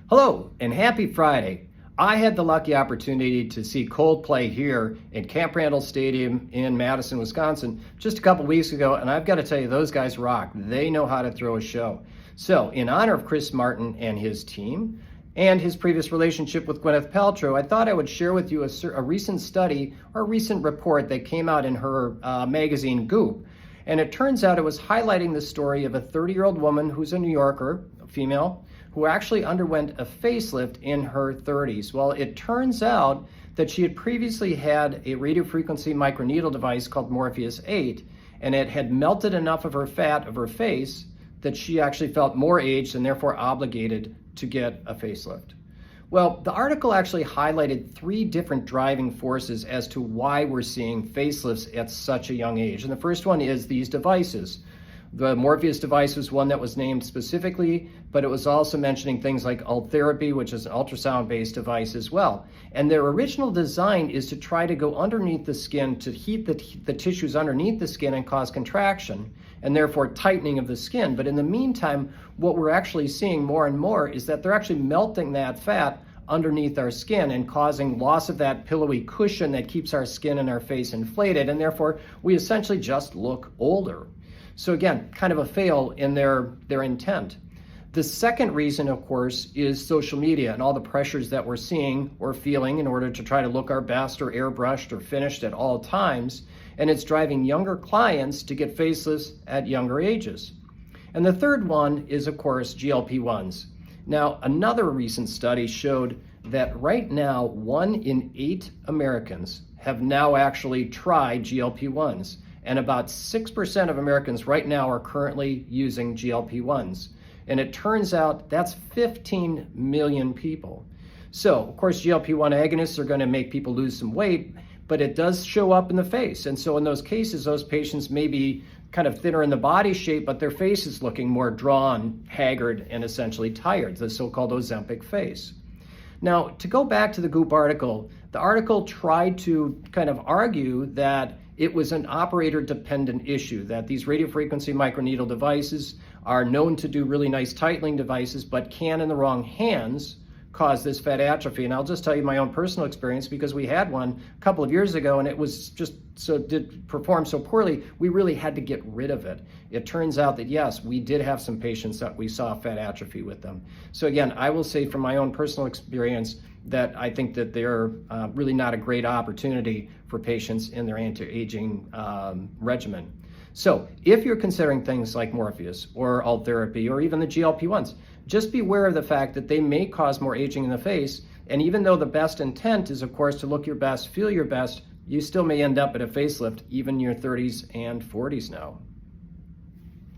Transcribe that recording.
Hello and happy Friday. I had the lucky opportunity to see Coldplay here in Camp Randall Stadium in Madison, Wisconsin just a couple weeks ago, and I've got to tell you, those guys rock. They know how to throw a show. So in honor of Chris Martin and his team and his previous relationship with Gwyneth Paltrow, I thought I would share with you a recent study or a recent report that came out in her magazine Goop. And it turns out it was highlighting the story of a 30-year-old woman who's a New Yorker, a female, who actually underwent a facelift in her 30s. Well, it turns out that she had previously had a radiofrequency microneedle device called Morpheus 8, and it had melted enough of her fat of her face that she actually felt more aged and therefore obligated to get a facelift. Well, the article actually highlighted 3 different driving forces as to why we're seeing facelifts at such a young age. And the first one is these devices. The Morpheus device was one that was named specifically, but it was also mentioning things like alt therapy, which is an ultrasound-based device as well. And their original design is to try to go underneath the skin to heat the tissues underneath the skin and cause contraction, and therefore tightening of the skin. But in the meantime, what we're actually seeing more and more is that they're actually melting that fat underneath our skin and causing loss of that pillowy cushion that keeps our skin and our face inflated, and therefore we essentially just look older. So again, kind of a fail in their intent. The second reason, of course, is social media and all the pressures that we're seeing or feeling in order to try to look our best or airbrushed or finished at all times. And it's driving younger clients to get facelifts at younger ages. And the third one is, of course, GLP-1s. Now, another recent study showed that right now, 1 in 8 Americans have now actually tried GLP-1s. And about 6% of Americans right now are currently using GLP-1s. And it turns out that's 15 million people. So, of course, GLP-1 agonists are going to make people lose some weight, but it does show up in the face. And so in those cases, those patients may be kind of thinner in the body shape, but their face is looking more drawn, haggard, and essentially tired, the so-called Ozempic face. Now, to go back to the Goop article, the article tried to kind of argue that it was an operator-dependent issue, that these radiofrequency microneedle devices are known to do really nice tightening devices, but can, in the wrong hands, cause this fat atrophy. And I'll just tell you my own personal experience, because we had one a couple of years ago, and it was just did perform so poorly, we really had to get rid of it. It turns out that, yes, we did have some patients that we saw fat atrophy with them. So again, I will say from my own personal experience that I think that they're really not a great opportunity for patients in their anti-aging regimen. So if you're considering things like Morpheus or alt therapy or even the GLP-1s, just be aware of the fact that they may cause more aging in the face. And even though the best intent is, of course, to look your best, feel your best, you still may end up at a facelift even in your 30s and 40s now.